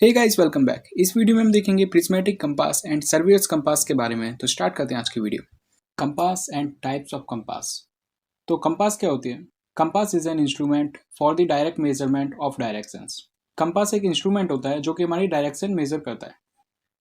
हे guys, welcome back. इस video में हम देखेंगे prismatic compass and surveyors compass के बारे में। तो स्टार्ट करते हैं आज की video. Compass and types of compass. तो कंपास क्या होती है? Compass is an instrument for the direct measurement of directions. Compass एक इंस्ट्रूमेंट होता है जो कि हमारी डायरेक्शन मेजर करता है।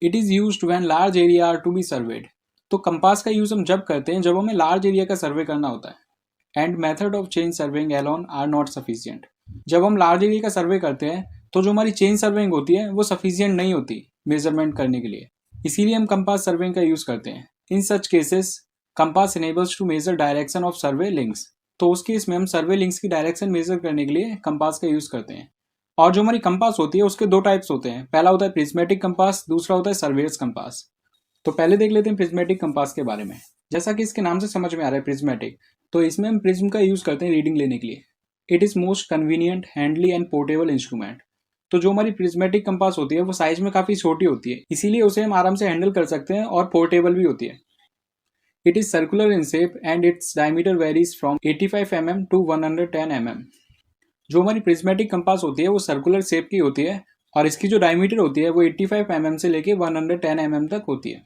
It is used when large area are to be surveyed. तो कंपास का यूज हम जब करते हैं जब हमें लार्ज एरिया का सर्वे करना होता है। And method of chain surveying alone are not sufficient. जब हम लार्ज एरिया का सर्वे करते हैं तो जो हमारी चेन सर्वेइंग होती है वो सफिशिएंट नहीं होती मेजरमेंट करने के लिए। इसीलिए हम कंपास सर्वेइंग का यूज करते हैं। In such cases compass enables to measure direction of survey links. तो उस केस में हम सर्वे लिंक्स की डायरेक्शन मेजर करने के लिए कंपास का यूज करते हैं। और जो हमारी कंपास होती है उसके दो टाइप्स होते हैं। पहला होता है प्रिज्मेटिक कंपास, दूसरा होता है सर्वेयर्स कंपास। तो पहले देख लेते हैं प्रिज्मेटिक कंपास के बारे में। जैसा कि इसके नाम से समझ में आ रहा है प्रिज्मेटिक, तो इसमें हम प्रिज्म का यूज करते हैं रीडिंग लेने के लिए। It is most convenient, handy and portable instrument. तो जो हमारी प्रिज्मेटिक कंपास होती है वो साइज में काफी छोटी होती है, इसीलिए उसे हम आराम से हैंडल कर सकते हैं और पोर्टेबल भी होती है। It is circular in shape and its diameter varies from 85 mm to 110 mm। जो हमारी प्रिज्मेटिक कंपास होती है वो सर्कुलर शेप की होती है और इसकी जो डायमीटर होती है वो 85 mm से लेके 110 mm तक होती है।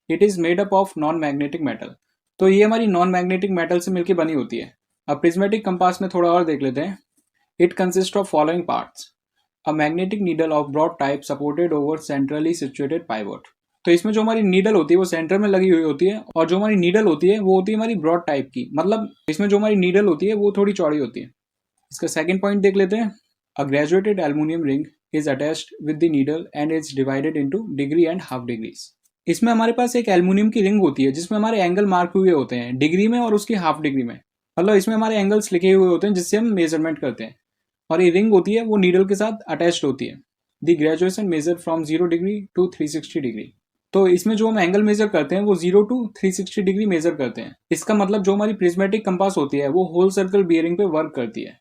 It is made up of non magnetic metal. तो ये हमारी नॉन मैग्नेटिक मेटल से मिलकर बनी होती है। अब प्रिज्मेटिक कंपास में थोड़ा और देख लेते हैं। It consist of following parts. A magnetic needle of broad type supported over centrally situated pivot. तो इसमें जो हमारी नीडल होती है वो सेंटर में लगी हुई होती है और जो हमारी नीडल होती है वो होती है हमारी ब्रॉड टाइप की, मतलब इसमें जो हमारी नीडल होती है वो थोड़ी चौड़ी होती है। इसका सेकंड पॉइंट देख लेते हैं। अ graduated aluminium ring is attached with the needle and is divided into degree and half degrees. इसमें हमारे पास एक एल्युमिनियम की रिंग होती है जिसमें हमारे एंगल मार्क हुए होते हैं डिग्री में और उसकी हाफ डिग्री में। मतलब इसमें हमारे एंगल्स लिखे हुए होते हैं जिससे हम मेजरमेंट करते हैं। और ये रिंग होती है वो नीडल के साथ अटैच्ड होती है। The graduation measure from 0 degree to 360 degree. तो इसमें जो हम एंगल मेजर करते हैं वो 0 टू 360 डिग्री मेजर करते हैं। इसका मतलब जो हमारी प्रिज्मेटिक कंपास होती है वो होल सर्कल बियरिंग पे वर्क करती है।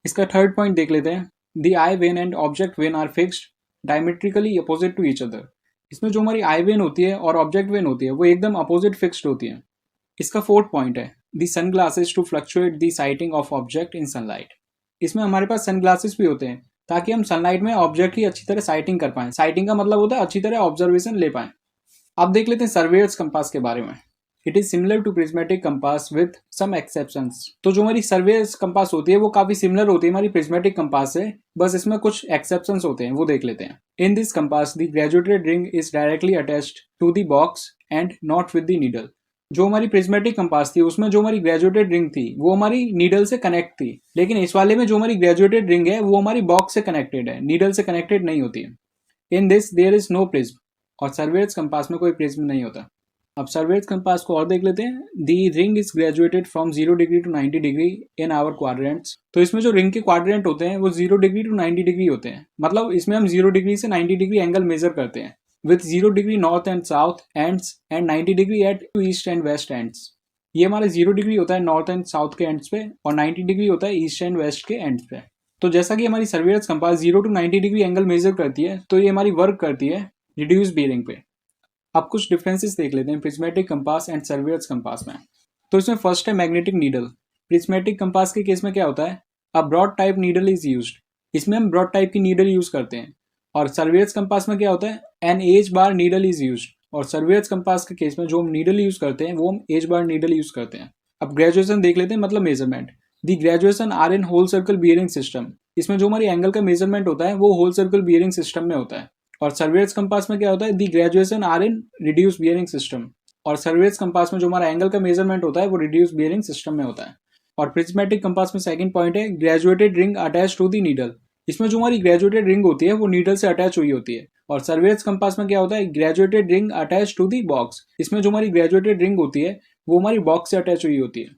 इसका थर्ड पॉइंट देख लेते हैं। The eye vane and object vane are fixed diametrically opposite to each other. इसमें जो हमारी आई वेन होती है और ऑब्जेक्ट वेन होती है वो एकदम अपोजिट फिक्स्ड होती है। इसका फोर्थ पॉइंट है the sun glasses to fluctuate the sighting of object in sunlight. इसमें हमारे पास सन ग्लासेस भी होते हैं ताकि हम सनलाइट में ऑब्जेक्ट की अच्छी तरह साइटिंग कर पाएं। साइटिंग का मतलब होता है अच्छी तरह ऑब्जर्वेशन ले पाएं। अब देख लेते हैं सर्वेयर्स कंपास के बारे में। It is similar to prismatic compass with some exceptions. तो जो हमारी सर्वेयर्स कंपास होती है वो काफी सिमिलर होती है हमारी प्रिज्मेटिक कंपास से, बस इसमें कुछ एक्सेप्शंस होते हैं, वो देख लेते हैं। In this compass the graduated ring is directly attached to the box and not with the needle. जो हमारी प्रिज्मेटिक कंपास थी उसमें जो हमारी ग्रेजुएटेड रिंग थी वो हमारी नीडल से कनेक्ट थी, लेकिन इस वाले में जो हमारी ग्रेजुएटेड रिंग है वो हमारी बॉक्स से कनेक्टेड है, नीडल से कनेक्टेड नहीं होती है। In this there is no prism. और सर्वेयर्स कंपास में कोई प्रिज्म नहीं होता। अब सर्वेयर्स कंपास को और देख लेते हैं। The ring is graduated from 0 degree to 90 degree in our quadrants. तो इसमें जो रिंग के क्वाड्रेंट होते हैं वो 0 डिग्री टू 90 डिग्री होते हैं। मतलब इसमें हम 0 डिग्री से 90 डिग्री एंगल मेजर करते हैं with 0 degree north and south ends and 90 degree at east and west ends. ये हमारा 0 डिग्री होता है नॉर्थ एंड साउथ के एंड्स पे और 90 डिग्री होता है ईस्ट एंड वेस्ट के एंड्स पे। तो जैसा कि हमारी surveyors compass 0 to 90 degree angle measure करती है तो ये हमारी वर्क करती है रिड्यूस बियरिंग पे। अब कुछ डिफरेंसेस देख लेते हैं prismatic compass and surveyors compass में। तो इसमें फर्स्ट है मैग्नेटिक नीडल। प्रिज्मेटिक कंपास के केस में क्या होता है, a broad type needle is used. इसमें हम ब्रॉड टाइप की नीडल यूज करते हैं। और सर्वेयर्स कंपास में क्या होता है, an edge bar needle is used. और सर्वेयर्स कंपास के केस में जो हम नीडल यूज करते हैं वो हम एज बार नीडल यूज करते हैं। अब ग्रेजुएशन देख लेते हैं, मतलब measurement. The graduation are in whole circle bearing system. इसमें जो हमारी एंगल का मेजरमेंट होता है वो होल सर्कल बियरिंग सिस्टम में होता है। और सर्वेयर्स कंपास में क्या होता है, the graduation are in reduce bearing system. और सर्वेयर्स कंपास में जो हमारा एंगल का मेजरमेंट होता है वो रिड्यूस बियरिंग सिस्टम में होता है। और प्रिज्मेटिक कंपास में सेकंड पॉइंट है graduated ring attach to the needle. इसमें जो हमारी ग्रेजुएटेड रिंग होती है वो नीडल से अटैच हुई होती है। और सर्वेयर्स कंपास में क्या होता है, graduated ring attach to the box. इसमें जो हमारी ग्रेजुएटेड रिंग होती है वो हमारी बॉक्स से अटैच हुई होती है।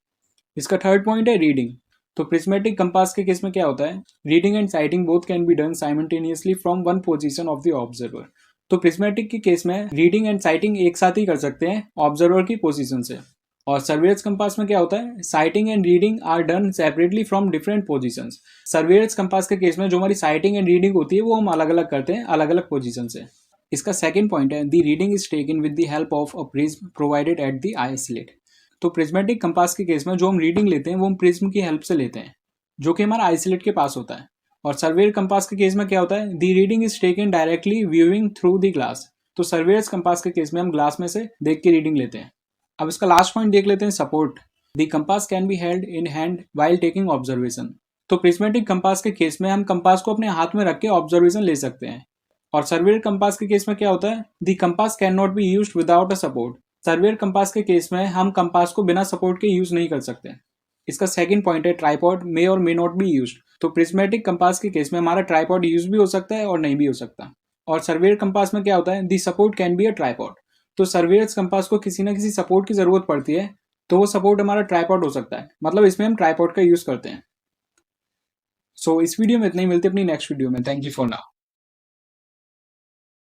इसका थर्ड पॉइंट है रीडिंग। तो प्रिज्मेटिक कंपास के केस में क्या होता है, reading and sighting both can be done simultaneously from one position of the observer. तो प्रिज्मेटिक के केस में रीडिंग एंड साइटिंग एक साथ ही कर सकते हैं ऑब्जर्वर की पोजीशन से। और सर्वेयर्स कंपास में क्या होता है, sighting and reading are done separately from different positions. Surveyors compass के केस में जो हमारी साइटिंग एंड रीडिंग होती है वो हम अलग अलग करते हैं अलग अलग पोजीशन से। इसका सेकंड पॉइंट है the reading is taken with the help of a prism provided at the I slit. तो प्रिज्मेटिक कंपास के केस में जो हम रीडिंग लेते हैं वो हम प्रिज्म की हेल्प से लेते हैं जो कि हमारा आई स्लिट के पास होता है। और सर्वेयर कंपास के केस में क्या होता है, दी reading is taken directly viewing through the glass. तो सर्वेयर्स कंपास के केस में हम ग्लास में से देख के रीडिंग लेते हैं। अब इसका लास्ट पॉइंट देख लेते हैं, support. The compass can be held in hand while taking observation. तो प्रिज्मेटिक कंपास के केस में हम कंपास को अपने हाथ में रख के ऑब्जर्वेशन ले सकते हैं। और सर्वेयर कंपास के केस में क्या होता है, the compass can not be used without a support. Surveyor compass के केस में हम कंपास को बिना सपोर्ट के यूज नहीं कर सकते। इसका सेकंड पॉइंट है, ट्राइपॉड मे और मे नॉट बी यूज्ड। तो प्रिज्मेटिक कंपास के केस में हमारा ट्राइपॉड यूज भी हो सकता है और नहीं भी हो सकता। और सर्वेयर कंपास में क्या होता है, the support can be a tripod. तो सर्वेयर्स कंपास को किसी ना किसी सपोर्ट की जरूरत पड़ती है, तो वो सपोर्ट हमारा ट्राइपॉड हो सकता है, मतलब इसमें हम ट्राइपॉड का यूज करते हैं। सो इस वीडियो में इतना ही, मिलते हैं अपनी नेक्स्ट वीडियो में। Thank you for now.